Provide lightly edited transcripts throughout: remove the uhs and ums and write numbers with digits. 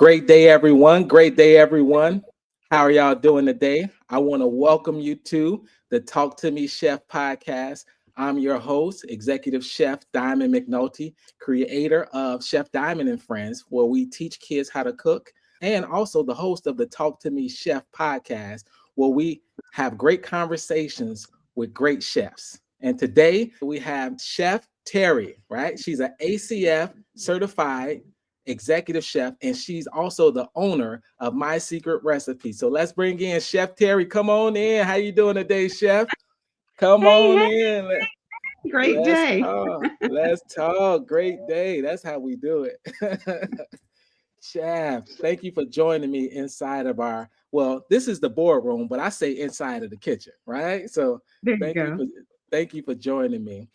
Great day, everyone. Great day, everyone. How are y'all doing today? I want to welcome you to the Talk to Me Chef podcast. I'm your host, Executive Chef Diamond McNulty, creator of Chef Diamond and Friends, where we teach kids how to cook, and also the host of the Talk to Me Chef podcast, where we have great conversations with great chefs. And today we have Chef Tere, right? She's an ACF certified executive chef, and she's also the owner of My Secret Recipe. So let's bring in Chef Tere. Come on in. How you doing today, Chef? Come Hey, on hey, in. great Let's day. talk. Let's talk. Great day. That's how we do it. Chef, thank you for joining me inside of well, this is the boardroom, but I say inside of the kitchen, right? So There you thank you go. for thank you for joining me.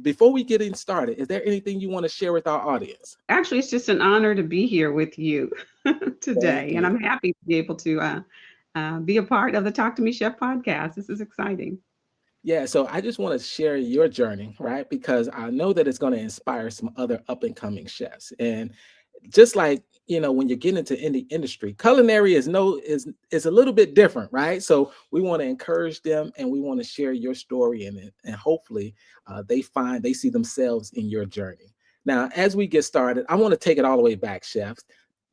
Before we get in started, is there anything you want to share with our audience? Actually, it's just an honor to be here with you Thank today, and you. I'm happy to be able to be a part of the Talk to Me Chef podcast. This is exciting. Yeah, so I just want to share your journey, right? Because I know that it's going to inspire some other up and coming chefs. And just like, when you get into any industry, culinary is a little bit different, right? So we want to encourage them, and we want to share your story in it, and hopefully they see themselves in your journey. Now, as we get started, I want to take it all the way back, chefs.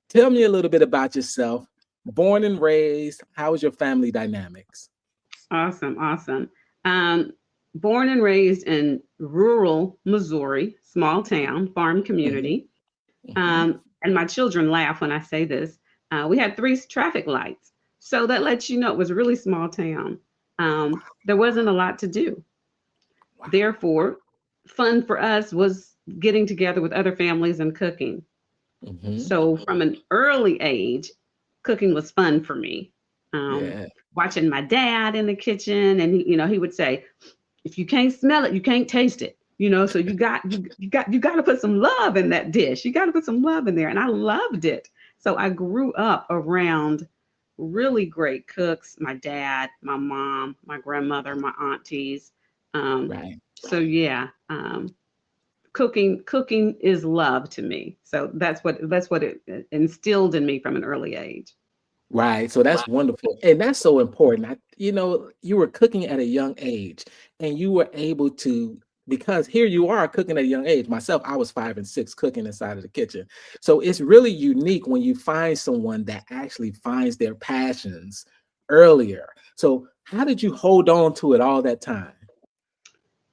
Tell me a little bit about yourself. Born and raised, how was your family dynamics? Awesome, awesome. Um, Born and raised in rural Missouri, small town, farm Hmm. community. Hmm. And my children laugh when I say this. We had three traffic lights. So that lets you know it was a really small town. There wasn't a lot to do. Wow. Therefore, fun for us was getting together with other families and cooking. Hmm. So from an early age, cooking was fun for me. Um, Yeah. Watching my dad in the kitchen, and he would say, "If you can't smell it, you can't taste it." So you got to put some love in that dish. You got to put some love in there, and I loved it. So I grew up around really great cooks: my dad, my mom, my grandmother, my aunties. Um, Right. so yeah, cooking is love to me. So that's what it instilled in me from an early age. Right. So that's wonderful. And that's so important. You were cooking at a young age, and you were able to, because here you are cooking at a young age. Myself, I was 5 and 6 cooking inside of the kitchen. So it's really unique when you find someone that actually finds their passions earlier. So how did you hold on to it all that time?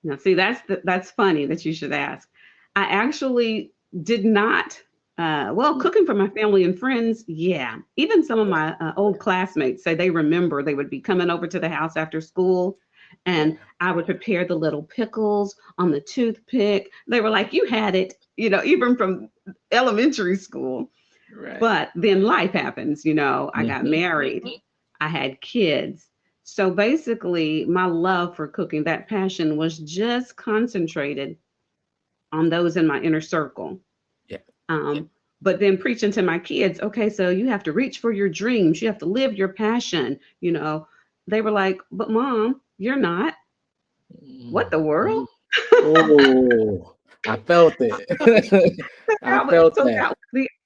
Now, see, that's funny that you should ask. I actually did not. Well, cooking for my family and friends, yeah. Even some of my old classmates say they remember they would be coming over to the house after school, and Yeah. I would prepare the little pickles on the toothpick. They were like, "You had it," even from elementary school. Right. But then life happens. I got Hmm. married, I had kids. So basically, my love for cooking, that passion was just concentrated on those in my inner circle. Yeah. Um, but then preaching to my kids, okay, so you have to reach for your dreams, you have to live your passion. They were like, "But mom, you're not." What the world? Mhm. Oh, I felt it. I felt So that.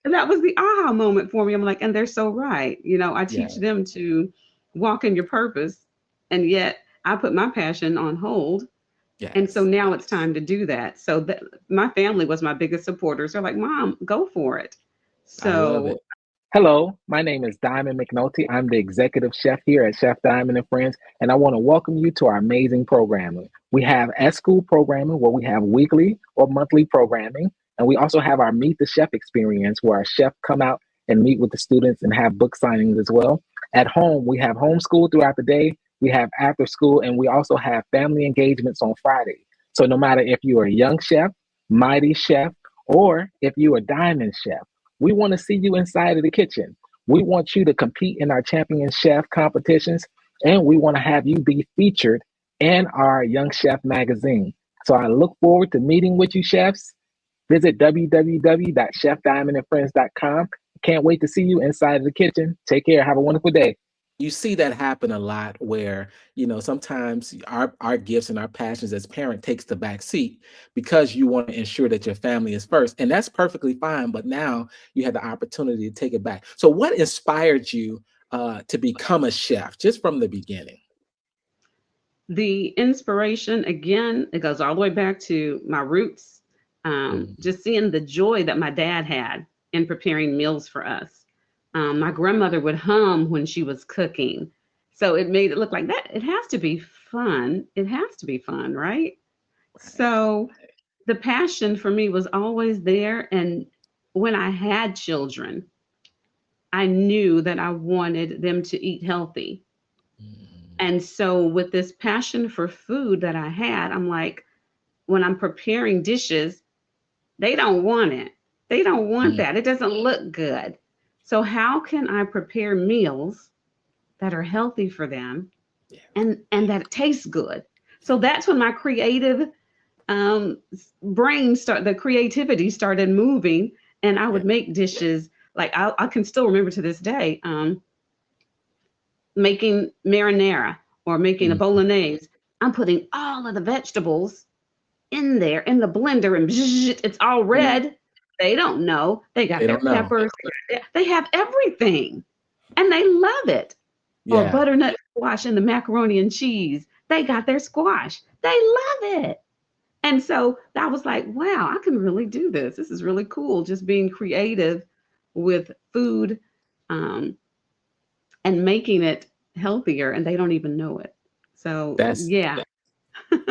that was the aha moment for me. I'm like, and they're so right. I teach Yeah. them to walk in your purpose, and yet I put my passion on hold. And so Yes. now it's time to do that. So my family was my biggest supporters. They're like, "Mom, go for it." I love So it. Hello, my name is Diamond McNulty. I'm the executive chef here at Chef Diamond and Friends, and I want to welcome you to our amazing programming. We have at school programming where we have weekly or monthly programming, and we also have our Meet the Chef experience where our chef come out and meet with the students and have book signings as well. At home, we have homeschool throughout the day, we have after school, and we also have family engagements on Friday. So no matter if you are a young chef, mighty chef, or if you are a diamond chef, we want to see you inside of the kitchen. We want you to compete in our champion chef competitions, and we want to have you be featured in our Young Chef magazine. So I look forward to meeting with you, chefs. Visit www.chefdiamondandfriends.com. Can't wait to see you inside of the kitchen. Take care. Have a wonderful day. you see that happen a lot where, sometimes our gifts and our passions as parent takes the back seat because you want to ensure that your family is first. And that's perfectly fine. But now you had the opportunity to take it back. So what inspired you to become a chef just from the beginning? The inspiration, again, it goes all the way back to my roots. Mhm. Just seeing the joy that my dad had in preparing meals for us. My grandmother would hum when she was cooking. So it made it look like that. It has to be fun. It has to be fun, right? Right. So the passion for me was always there. And when I had children, I knew that I wanted them to eat healthy. Mhm. And so with this passion for food that I had, I'm like, when I'm preparing dishes, they don't want it. They don't want Mhm. that. It doesn't look good. So how can I prepare meals that are healthy for them Yeah. and that taste good? So that's when my creative um, the creativity started moving, and I Yeah. would make dishes like I can still remember to this day. Making marinara or making a Mhm. bolognese, I'm putting all of the vegetables in there in the blender and bzz, it's all Mhm. red. They don't know. They got They their don't know. peppers. They have everything and they love it. Or Yeah. butternut squash and the macaroni and cheese. They got their squash. They love it. And so I was like, wow, I can really do this. This is really cool. Just being creative with food um, and making it healthier, and they don't even know it. So That's yeah,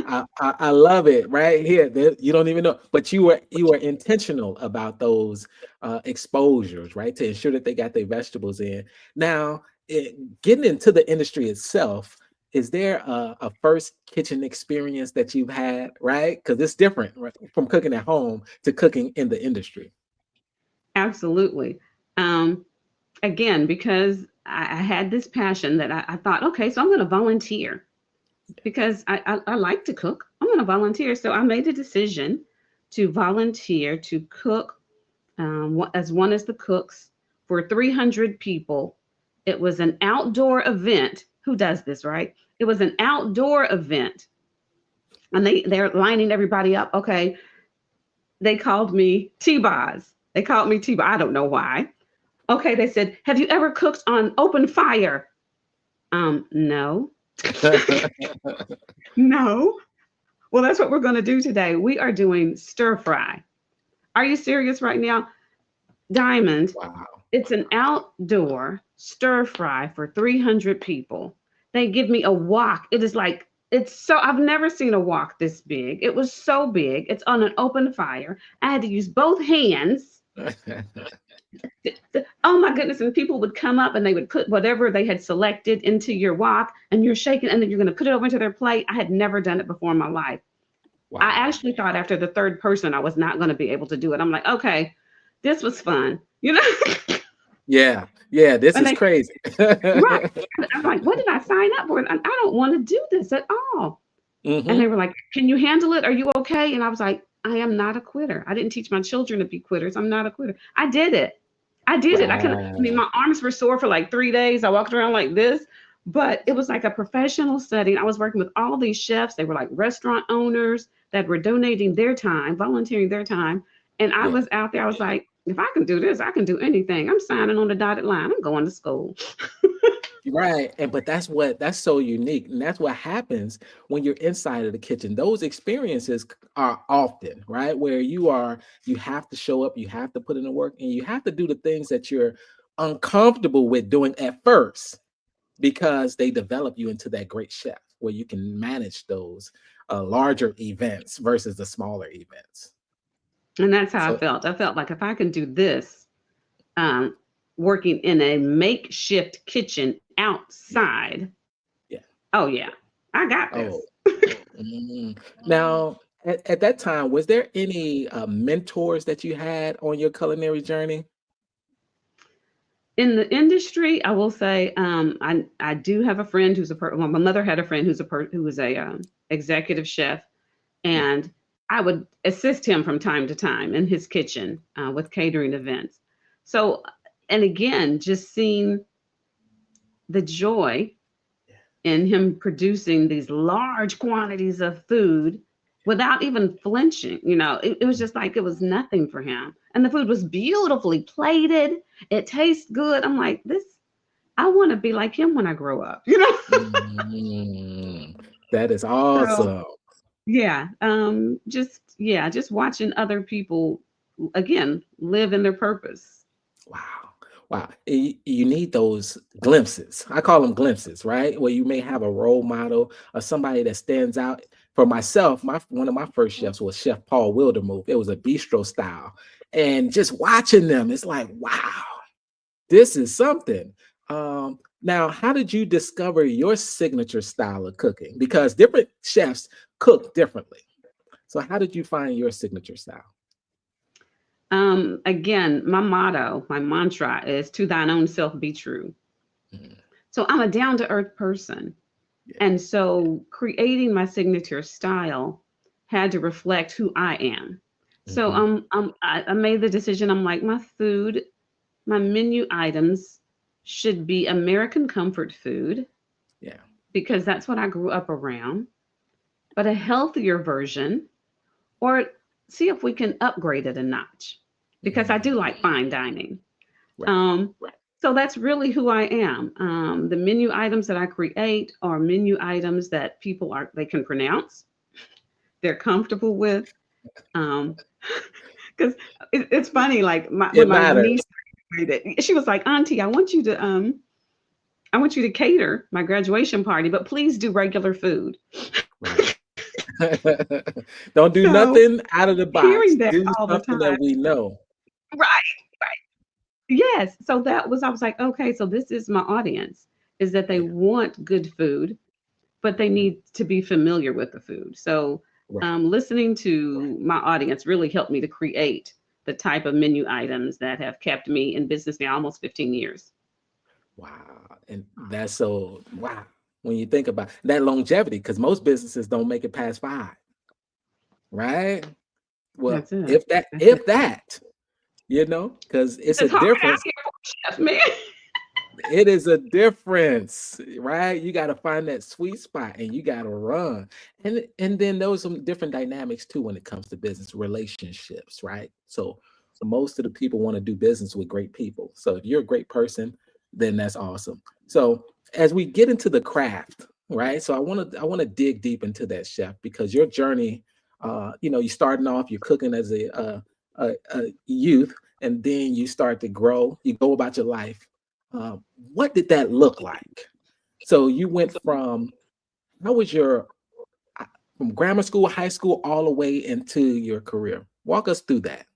I love it right here. You don't even know, but you were intentional about those exposures, right, to ensure that they got their vegetables in. Now, getting into the industry itself, is there a first kitchen experience that you've had, right? Because it's different, right, from cooking at home to cooking in the industry. absolutely. Um, Again, because I had this passion that I thought, okay, so I'm going to volunteer because I like to cook. I'm going to volunteer. So I made a decision to volunteer to cook as one as the cooks for 300 people. It was an outdoor event. Who does this, right? It was an outdoor event, and they're lining everybody up. Okay, they called me T-Boz. They called me T-Boz. I don't know why. Okay, they said, "Have you ever cooked on open fire?" No, no. Well, that's what we're going to do today. We are doing stir fry. Are you serious right now? Diamond, Wow. it's an outdoor stir fry for 300 people. They give me a wok. It is like, I've never seen a wok this big. It was so big. It's on an open fire. I had to use both hands. Oh my goodness. And people would come up and they would put whatever they had selected into your wok and you're shaking and then you're going to put it over into their plate. I had never done it before in my life. I Wow. actually thought after the third person I was not going to be able to do it. I'm like, okay, this was fun, you know? Yeah. Yeah. This And is they, crazy. right. I'm like, what did I sign up for? I don't want to do this at all. And they Hmm. were like, can you handle it? Are you okay? And I was like, I am not a quitter. I didn't teach my children to be quitters. I'm not a quitter. I did it. I did it. I mean, Wow. my arms were sore for like 3 days. I walked around like this, but it was like a professional setting. I was working with all these chefs. They were like restaurant owners that were donating their time, volunteering their time. And I Yeah. was out there. I was like, if I can do this, I can do anything. I'm signing on the dotted line. I'm going to school. Right. And but that's so unique. And that's what happens when you're inside of the kitchen. Those experiences are often, right? Where you have to show up, you have to put in the work, and you have to do the things that you're uncomfortable with doing at first because they develop you into that great chef where you can manage those larger events versus the smaller events. And that's how I So felt. I felt like if I can do this, um, working in a makeshift kitchen yeah, outside, yeah. oh yeah, I got Oh, this. mm. Now, at that time, was there any mentors that you had on your culinary journey? In the industry, I will say, I do have a friend well, my mother had a friend who was a executive chef, Yeah. and I would assist him from time to time in his kitchen with catering events. So, and again, just seeing the joy in him producing these large quantities of food without even flinching. It was just like it was nothing for him. And the food was beautifully plated. It tastes good. I'm like, I want to be like him when I grow up. Mm, that is So awesome. yeah, just watching other people again live in their purpose. Wow. Wow. You need those glimpses. I call them glimpses, right? Where you may have a role model or somebody that stands out. For myself, one of my first chefs was Chef Paul Wildermuth. It was a bistro style. And just watching them, it's like, wow, this is something. Now, how did you discover your signature style of cooking? Because different chefs cook differently. So how did you find your signature style? Again, my motto, my mantra is to thine own self be true. Mm, So I'm a down to earth person. yeah. And so creating my signature style had to reflect who I am. So Hmm. I made the decision. I'm like, my food, my menu items should be American comfort food Yeah. because that's what I grew up around, but a healthier version, or see if we can upgrade it a notch because I do Mm, like fine dining. right. Um, so that's really who I am. The menu items that I create are menu items that they can pronounce, they're comfortable with. Um, because it's funny, like when It my matters. niece made it, she was like, "Auntie, I want you to cater my graduation party, but please do regular food." Right. Don't do So nothing out of the box. hearing that Do all the something that time, we know. right, right, yes. So I was like, okay, so this is my audience, is that they Yeah. want good food, but they Mhm. need to be familiar with the food. So Right. listening to my audience really helped me to create the type of menu items that have kept me in business now almost 15 years. Wow. And that's so wow. When you think about that longevity, because most businesses don't make it past 5, right? Well, That's it. if that, That's it. if that, because it's a It's hard out difference. here for a chef, man. It is a difference, right? You got to find that sweet spot and you got to run. And then there was some different dynamics too when it comes to business relationships, right? So most of the people want to do business with great people. So if you're a great person, then that's awesome. So as we get into the craft, right? So I want to dig deep into that, chef, because your journey, you're starting off, you're cooking as a youth, and then you start to grow, you go about your life. What did that look like? So you went from how was your uh, from grammar school, high school, all the way into your career? Walk us through that.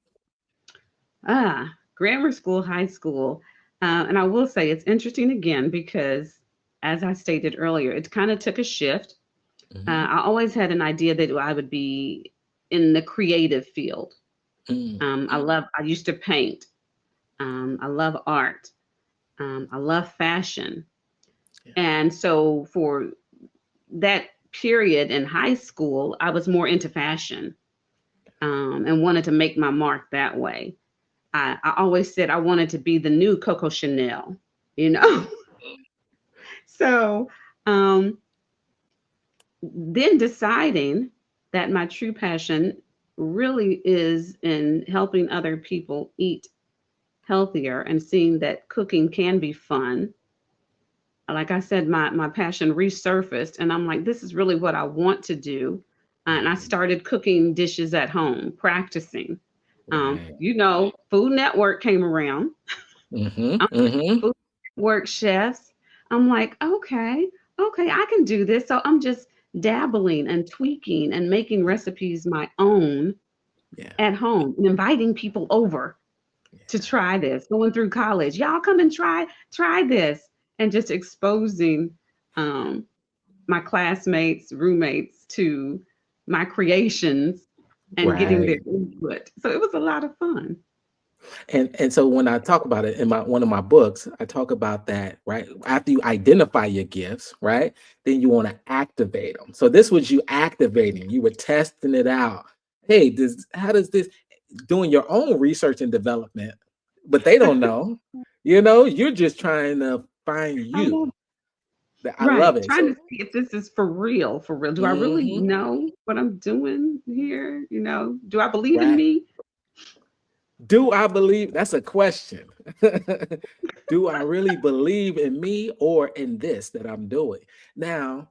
Grammar school, high school. And I will say it's interesting again because, as I stated earlier, it kind of took a shift. Hmm. I always had an idea that I would be in the creative field. Mm, I used to paint. I love art. I love fashion. yeah, And so for that period in high school, I was more into fashion and wanted to make my mark that way. I always said I wanted to be the new Coco Chanel, you know? So um, then deciding that my true passion really is in helping other people eat healthier and seeing that cooking can be fun. Like I said, my passion resurfaced, and I'm like, this is really what I want to do. And I mhm, started cooking dishes at home, practicing. right. Food Network came around. Hmm. I'm Hmm. Food Network chefs. I'm like, okay, I can do this. So I'm just dabbling and tweaking and making Yeah, recipes my own yeah, at home and inviting people over to yeah. try this, going through college. Y'all come and try this, and just exposing um, my classmates, roommates to my creations and getting their Right. input. So it was a lot of fun. And so when I talk about it in my one of my books, I talk about that, right? After you identify your gifts, right? Then you want to activate them. So this was you activating, you were testing it out. Hey, how does this doing your own research and development, but they don't know. You're just trying to find I love you. I love Right. it. Trying So, to see if this is for real, for real. Do I really mhm, know what I'm doing here? Do I believe in right. me? Do I believe? That's a question. Do I really believe in me or in this that I'm doing? Now,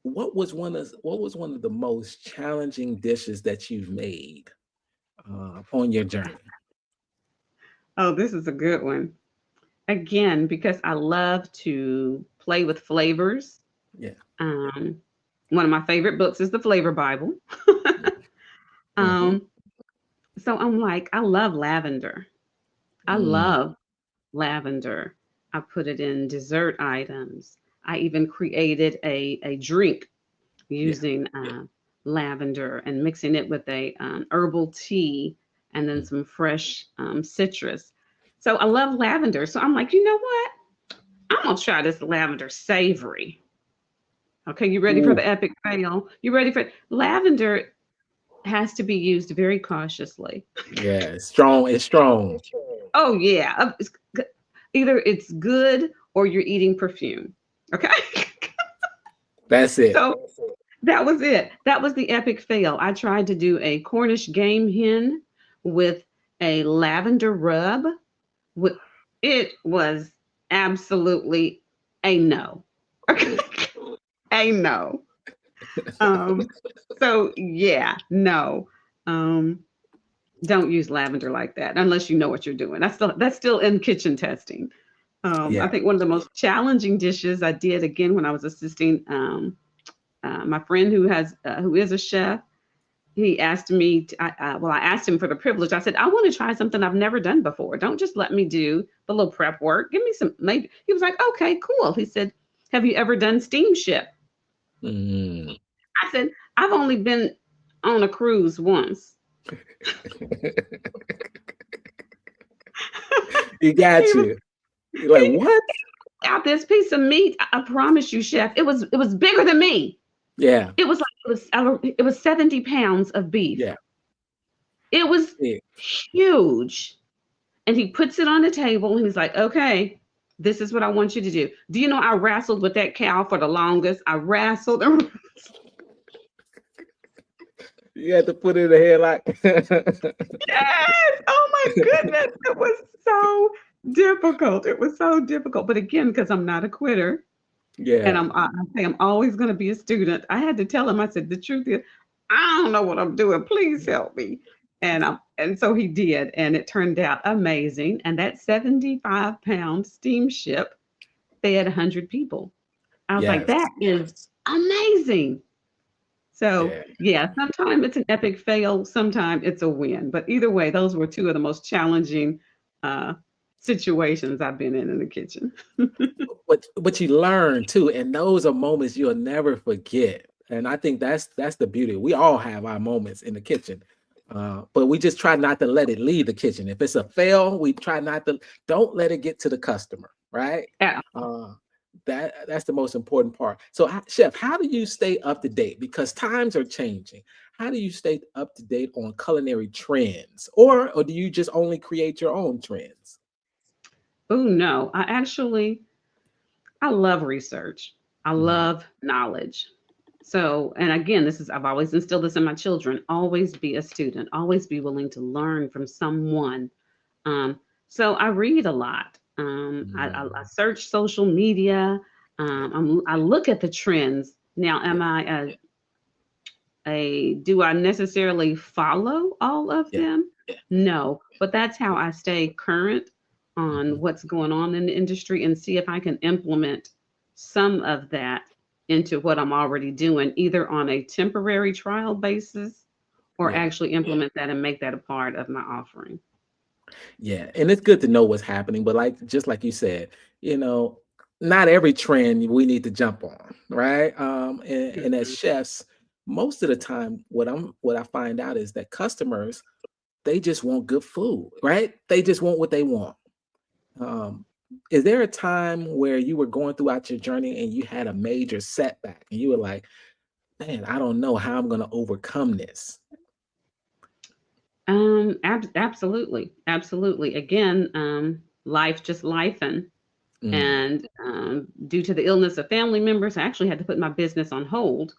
what was one of the most challenging dishes that you've made on your journey? Oh, this is a good one. Again, because I love to play with flavors. Yeah. Um, One of my favorite books is the Flavor Bible. Hmm. um, so I'm like, I love lavender. I Mm, love lavender. I put it in dessert items. I even created a drink yeah. using lavender and mixing it with a herbal tea and then Mm, some fresh citrus. So I love lavender. So I'm like, you know what? I'm gonna try this lavender savory. Okay, you ready for ooh, the epic fail? You ready for lavender? Has to be used very cautiously. yeah, it's strong. It's strong. Oh yeah, either it's good or you're eating perfume. Okay, That's it. so that was it. That was the epic fail. I tried to do a Cornish game hen with a lavender rub. With It was absolutely a no. Okay, a no. Um, so yeah, no. Um, don't use lavender like that unless you know what you're doing. That's still in kitchen testing. I Yeah. think one of the most challenging dishes I did again when I was assisting my friend who is a chef. He asked me, I asked him for the privilege. I said, I want to try something I've never done before. Don't just let me do the little prep work. Give me some, maybe. He was like, okay, cool. He said, have you ever done steamship? Mm. I said, I've only been on a cruise once. You got He was you. You're like, he what? out this piece of meat. I promise you, chef, it was bigger than me. Yeah. It was like it was 70 pounds of beef. Yeah. It was Yeah. huge. And he puts it on the table and he's like, okay, this is what I want you to do. Do you know I wrestled with that cow for the longest? I wrestled and You had to put it in a headlock. yes. Oh my goodness. It was so difficult. It was so difficult. But again, because I'm not a quitter and Yeah. I say I'm always going to be a student, I had to tell him, I said, the truth is, I don't know what I'm doing. Please help me. And so he did, and it turned out amazing. And that 75-pound steamship fed 100 people. I was like, that Yes. is amazing. So Yeah. yeah, sometimes it's an epic fail, sometimes it's a win. But either way, those were two of the most challenging uh, situations I've been in the kitchen. But you learn too, and those are moments you'll never forget. And I think that's the beauty. We all have our moments in the kitchen, but we just try not to let it leave the kitchen. If it's a fail, we try not to. Don't let it get to the customer, right? Yeah. Uh, that's the most important part. So, chef, how do you stay up to date? Because times are changing. How do you stay up to date on culinary trends, or do you just only create your own trends? Oh no, I love research. I Mhm. love knowledge. So, and again, I've always instilled this in my children. Always be a student. Always be willing to learn from someone. So I read a lot. I Mhm. search social media. I look at the trends. Now, am I do I necessarily follow all of Yeah. them? No, but that's how I stay current on Mhm. what's going on in the industry and see if I can implement some of that into what I'm already doing, either on a temporary trial basis or Yeah. actually implement that and make that a part of my offering. Yeah. And it's good to know what's happening, but just like you said, you know, not every trend we need to jump on, right? And as Mhm. chefs, most of the time, what I find out is that customers, they just want good food, right? They just want what they want. Um, is there a time where you were going throughout your journey and you had a major setback and you were like, man, I don't know how I'm gonna overcome this? Absolutely, absolutely. Again, life just lifing. And due to the illness of family members, I actually had to put my business on hold.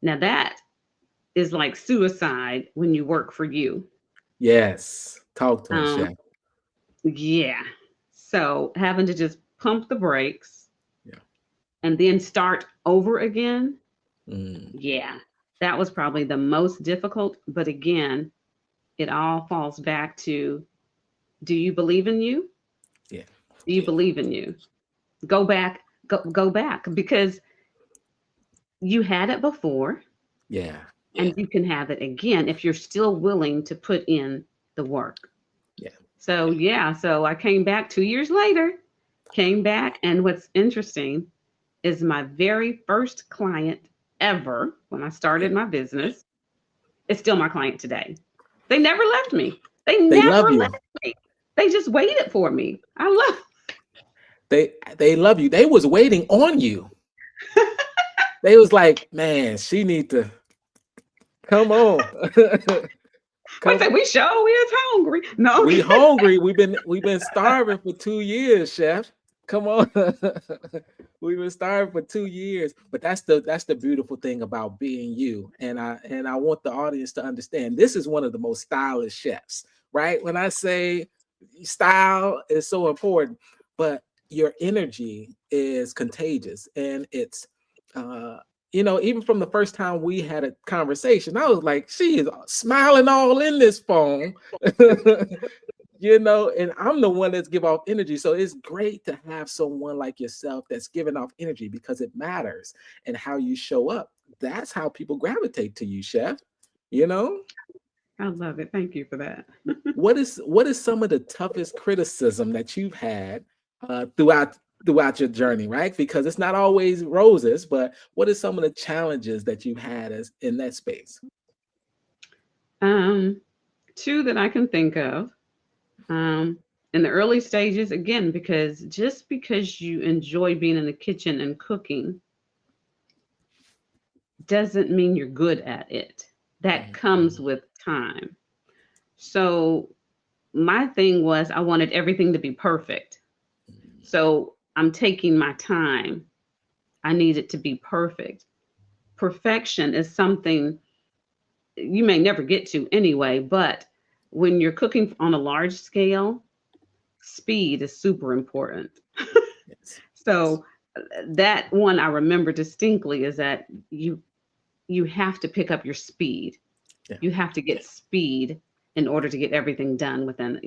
Now that is like suicide when you work for you. Yes. Talk to us, Um, Chef. yeah. So having to just pump the brakes Yeah. and then start over again. Mm. Yeah. That was probably the most difficult. But again, it all falls back to, do you believe in you? Yeah. Do you believe in you? Go back, go back, because you had it before Yeah. and you can have it again if you're still willing to put in the work. Yeah. So yeah, so I came back 2 years later, came back, and what's interesting is my very first client ever when I Yeah. started my business is still my client today. They never left me. They They love never you. left me. They just waited for me. I love. They love you. They was waiting on you. They was like, man, she need to come on. What's Come, that? We show we is hungry. No. we hungry. We've been starving for 2 years, Chef. Come on. We've been starving for 2 years. But that's the beautiful thing about being you. And I want the audience to understand this is one of the most stylish chefs, right? When I say style is so important, but your energy is contagious, and it's even from the first time we had a conversation, I was like, she is smiling all in this phone. And I'm the one that's give off energy. So it's great to have someone like yourself that's giving off energy, because it matters, and how you show up. That's how people gravitate to you, Chef. You know, I love it. Thank you for that. what is some of the toughest criticism that you've had throughout your journey, right? Because it's not always roses, but what are some of the challenges that you've had as in that space? Um, Two that I can think of. In the early stages, again, because just because you enjoy being in the kitchen and cooking doesn't mean you're good at it. That comes with time. So my thing was I wanted everything to be perfect. So I'm taking my time. I need it to be perfect. Perfection is something you may never get to anyway, but when you're cooking on a large scale, speed is super important. Yes. So that one I remember distinctly is that you have to pick up your speed. Yeah. You have to get speed in order to get everything done within.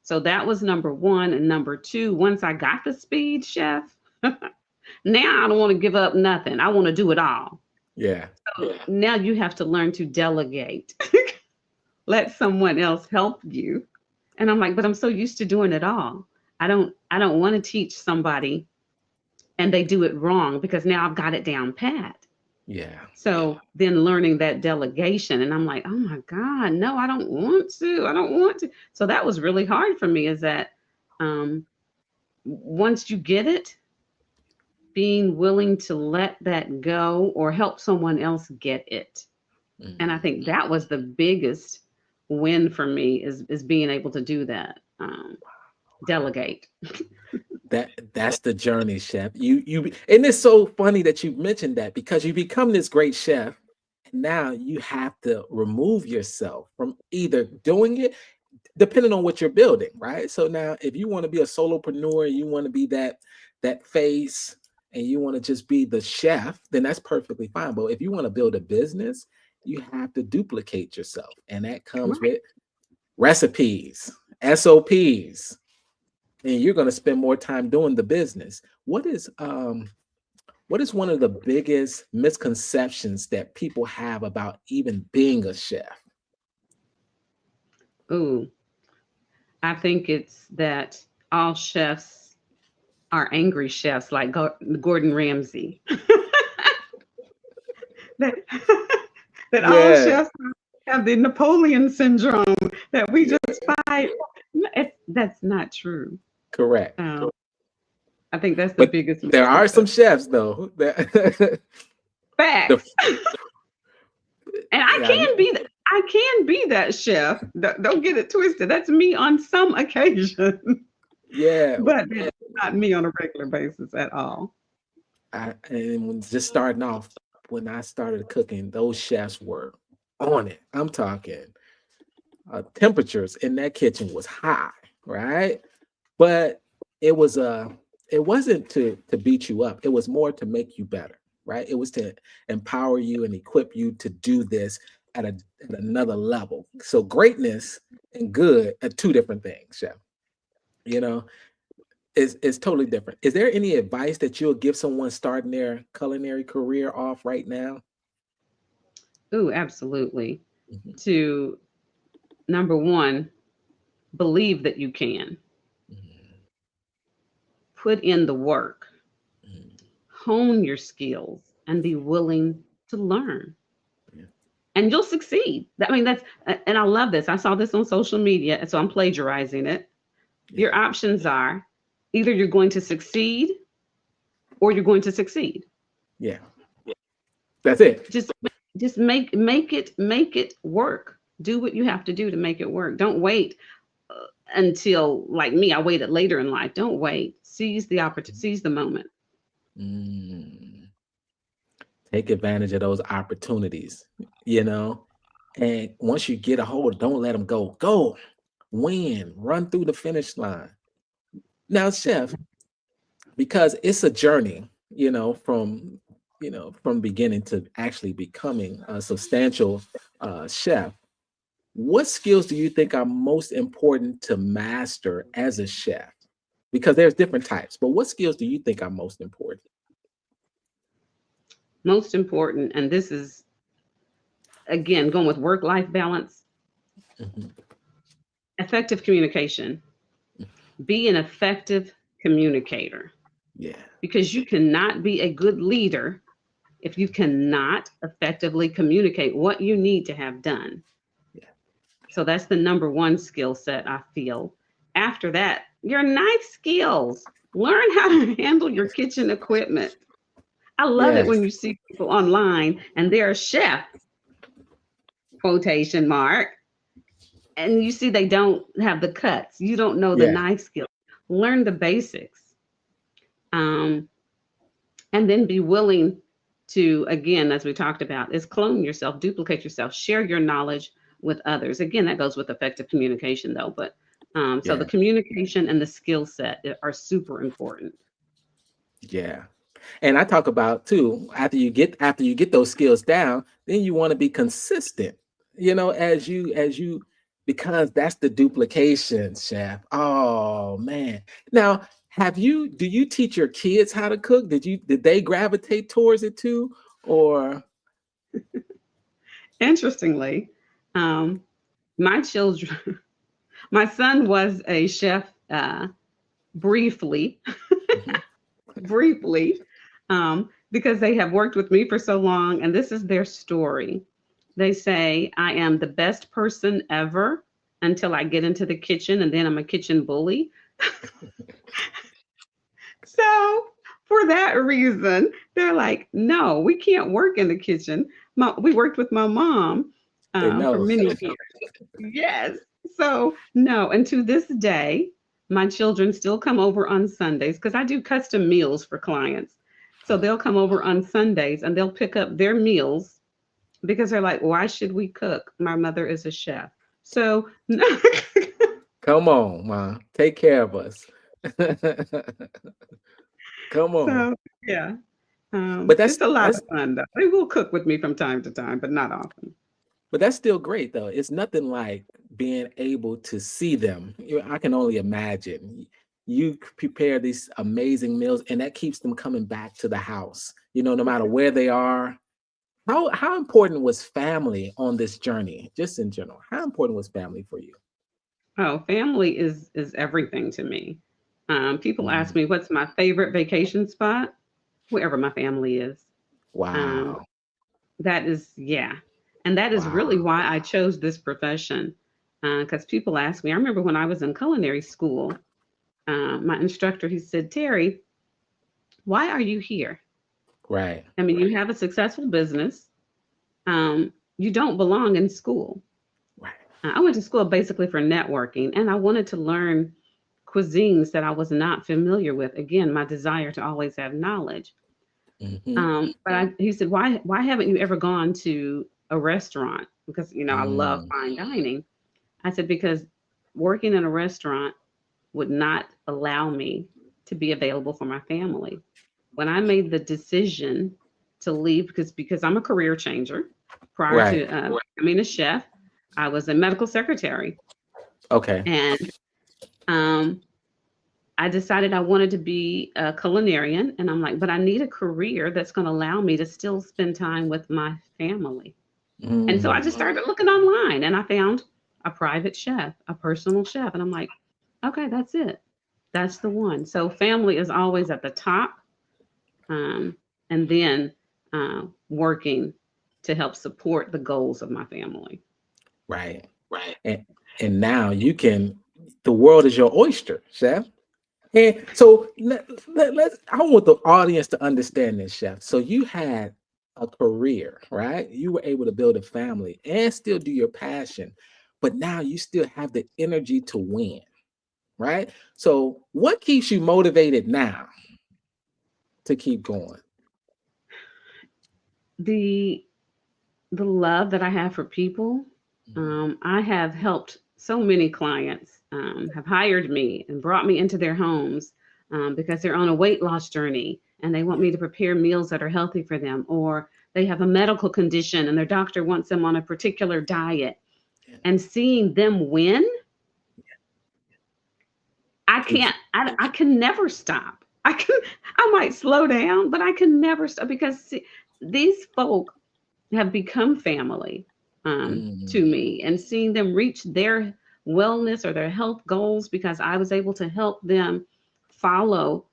So that was number one. And number two, once I got the speed, chef, now I don't want to give up nothing. I want to do it all. Yeah. So now you have to learn to delegate. Let someone else help you. And I'm like, but I'm so used to doing it all. I don't want to teach somebody and they do it wrong, because now I've got it down pat. Yeah. So then learning that delegation, and I'm like, oh my God, no, I don't want to. I don't want to. So that was really hard for me, is that once you get it, being willing to let that go or help someone else get it. And I think that was the biggest win for me, is being able to do that. Delegate. That's the journey, chef. And it's so funny that you mentioned that, because you become this great chef, and now you have to remove yourself from either doing it, depending on what you're building, right? So now, if you want to be a solopreneur, you want to be that face, and you want to just be the chef, then that's perfectly fine. But if you want to build a business, you have to duplicate yourself, and that comes with recipes, SOPs, and you're going to spend more time doing the business. What is one of the biggest misconceptions that people have about even being a chef? Ooh, I think it's that all chefs are angry chefs, like Gordon Ramsay. that that all Yeah, chefs have the Napoleon syndrome, that we yeah, just fight. That's not true. correct. Um, I think that's the But biggest there are some misconception. chefs though that the Facts. And I yeah, can be that. I can be that chef. Don't get it twisted. That's me on some occasion. Yeah. But it's not me on a regular basis at all. And when just starting off, when I started cooking, those chefs were on it. I'm talking temperatures in that kitchen was high, right? But it was it wasn't to beat you up. It was more to make you better, right? It was to empower you and equip you to do this at another level. So greatness and good are two different things, chef. You know, it's totally different. Is there any advice that you'll give someone starting their culinary career off right now? Ooh, absolutely. Mhm, To number one, believe that you can. mhm, Put in the work, mhm. hone your skills, and be willing to learn. Yeah, And you'll succeed. I mean, and I love this. I saw this on social media, and so I'm plagiarizing it. Your yeah, options are either you're going to succeed or you're going to succeed. yeah. That's it. Just just make it work. Do what you have to do to make it work. Don't wait until, like me, I waited later in life. Don't wait. Seize the opportunity, seize the moment. Mm. Take advantage of those opportunities, you know. And once you get a hold, don't let them go. Go, win, run through the finish line. Now, chef, because it's a journey, from beginning to actually becoming a substantial chef. What skills do you think are most important to master as a chef? Because there's different types, but what skills do you think are most important? Most important, and this is again going with work life balance, Mhm. effective communication. Be an effective communicator, Yeah, because you cannot be a good leader if you cannot effectively communicate what you need to have done. yeah, So that's the number one skill set, I feel. After that, your knife skills. Learn how to handle your kitchen equipment. I love it yes, when you see people online and they're a chef, quotation mark, and you see they don't have the cuts. You don't know the yeah, knife skills. Learn the basics. Um, and then be willing to, again, as we talked about, is clone yourself, duplicate yourself, share your knowledge with others. Again, that goes with effective communication though, but so yeah, the communication and the skill set are super important. yeah. And I talk about too, after you get those skills down, then you want to be consistent, as you because that's the duplication, chef. Oh man. Now, do you teach your kids how to cook? Did they gravitate towards it too? Or Interestingly, um, my children, my son was a chef briefly, Mhm. briefly, because they have worked with me for so long, and this is their story. They say, I am the best person ever until I get into the kitchen, and then I'm a kitchen bully. So, for that reason, they're like, no, we can't work in the kitchen. We worked with my mom They for know. many years. Yes. So, no. And to this day, my children still come over on Sundays because I do custom meals for clients. So they'll come over on Sundays and they'll pick up their meals because they're like, why should we cook? My mother is a chef. So, Come on, ma. Take care of us. Come on. so yeah, But it's a lot that's of fun though. They will cook with me from time to time, but not often. But that's still great though. It's nothing like being able to see them. I can only imagine. You prepare these amazing meals and that keeps them coming back to the house, no matter where they are. How important was family on this journey, just in general? How important was family for you? Oh, family is everything to me. People ask Mm, me what's my favorite vacation spot, wherever my family is. Um, wow. that is, yeah, and that is really Wow. why I chose this profession. Because people ask me, I remember when I was in culinary school, my instructor, he said, Terry, why are you here? Right. I mean, you have a successful business. You don't belong in school. Right. I went to school basically for networking, and I wanted to learn cuisines that I was not familiar with. Again, my desire to always have knowledge. Mm-hmm. He said, why haven't you ever gone to a restaurant? Because, I love Mm, fine dining. I said, because working in a restaurant would not allow me to be available for my family. When I made the decision to leave, because I'm a career changer. Prior right. to becoming a chef, I was a medical secretary, Okay. and um, I decided I wanted to be a culinarian. And I'm like, but I need a career that's going to allow me to still spend time with my family. And so I Mm, just started looking online, and I found a private chef, a personal chef. And I'm like, okay, that's it. That's the one. So family is always at the top, um, and then working to help support the goals of my family. right. And now you can. The world is your oyster, chef. And so let's. I want the audience to understand this, chef. So you had a career, right? You were able to build a family and still do your passion, but now you still have the energy to win, right? So what keeps you motivated now to keep going? The the love that I have for people. Mhm. I have helped so many clients, have hired me and brought me into their homes, because they're on a weight loss journey and they want me to prepare meals that are healthy for them, or they have a medical condition and their doctor wants them on a particular diet. Yeah. And seeing them win, Keeps I can never stop. I might slow down, but I can never stop because see, these folk have become family, to mm, me, and seeing them reach their wellness or their health goals because I was able to help them follow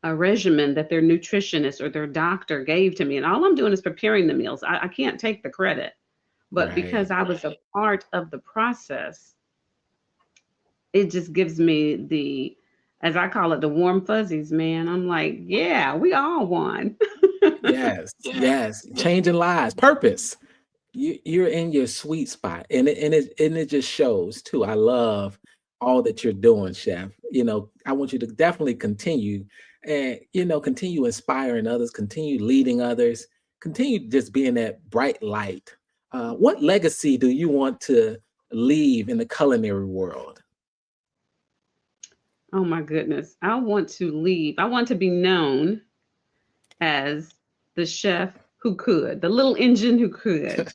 a regimen that their nutritionist or their doctor gave to me. And all I'm doing is preparing the meals. I can't take the credit, but right. because I was a part of the process, it just gives me the, as I call it, the warm fuzzies, man. I'm like, yeah, we all won. Yes, yes. Changing lives, purpose. You're in your sweet spot, and it just shows too. I love all that you're doing, chef. I want you to definitely continue, and continue inspiring others, continue leading others, continue just being that bright light. What legacy do you want to leave in the culinary world? Oh my goodness. I want to leave. I want to be known as the chef who could, the little engine who could.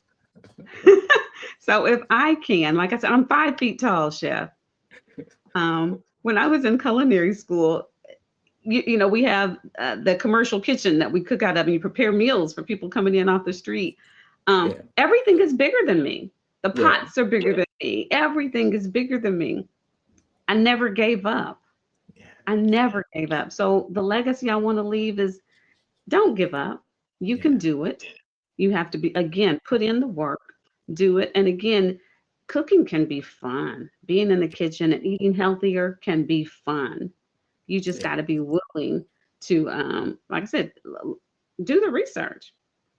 So if I can, like I said, I'm 5 feet tall, chef. When I was in culinary school, we have the commercial kitchen that we cook out of, and you prepare meals for people coming in off the street. Yeah, Everything is bigger than me. The yeah, pots are bigger than me. Everything is bigger than me. I never gave up. yeah, I never gave up. So the legacy I want to leave is don't give up. You yeah, can do it. You have to be, again, put in the work, do it. And again, cooking can be fun. Being in the kitchen and eating healthier can be fun. You just yeah. got to be willing to, like I said, do the research,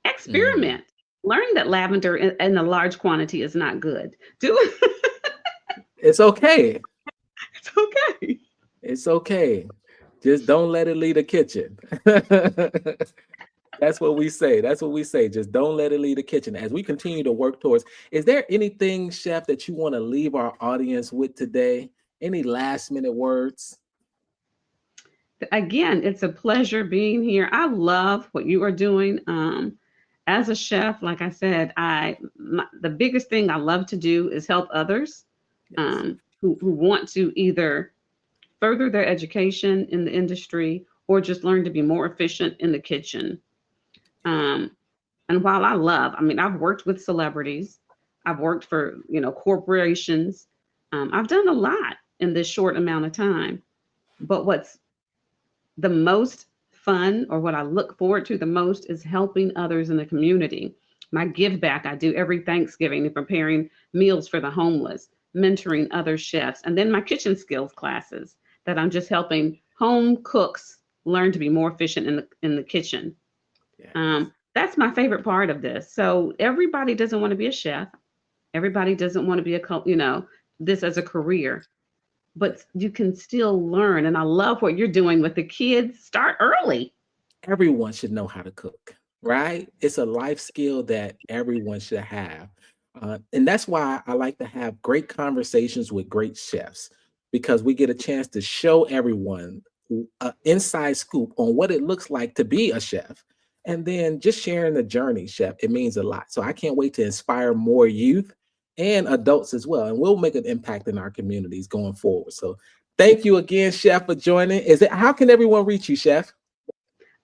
Mm. experiment, learn that lavender in a large quantity is not good. Do it. It's okay. It's okay. It's okay. Just don't let it leave the kitchen. That's what we say. That's what we say. Just don't let it leave the kitchen. As we continue to work towards, is there anything, chef, that you want to leave our audience with today? Any last minute words? Again, it's a pleasure being here. I love what you are doing. As a chef, like I said, the biggest thing I love to do is help others, Yes. who want to either further their education in the industry or just learn to be more efficient in the kitchen. Um, and while I mean, I've worked with celebrities, I've worked for corporations. I've done a lot in this short amount of time. But what's the most fun, or what I look forward to the most, is helping others in the community. My give back I do every Thanksgiving in preparing meals for the homeless, mentoring other chefs, and then my kitchen skills classes that I'm just helping home cooks learn to be more efficient in the kitchen. Yes. That's my favorite part of this. So everybody doesn't want to be a chef. Everybody doesn't want to be this as a career. but you can still learn. And I love what you're doing with the kids. Start early. Everyone should know how to cook, right? It's a life skill that everyone should have. And that's why I like to have great conversations with great chefs, because we get a chance to show everyone an inside scoop on what it looks like to be a chef. And then just sharing the journey, chef, it means a lot. So I can't wait to inspire more youth and adults as well. And we'll make an impact in our communities going forward. So thank you again, chef, for joining. How can everyone reach you, chef?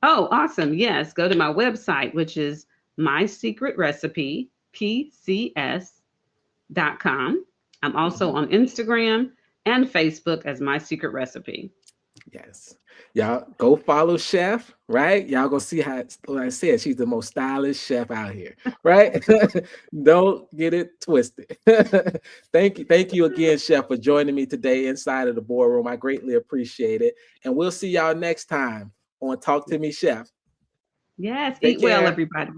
Oh, awesome. Yes. Go to my website, which is My Secret Recipe, PCS.com. I'm also Mhm. on Instagram and Facebook as My Secret Recipe. Yes. Y'all go follow Chef, right? Y'all go see how, like I said, she's the most stylish chef out here, right? Don't get it twisted. Thank you again, Chef, for joining me today inside of the boardroom. I greatly appreciate it. And we'll see y'all next time on Talk to Me, Chef. Yes. Take Eat well, care. everybody.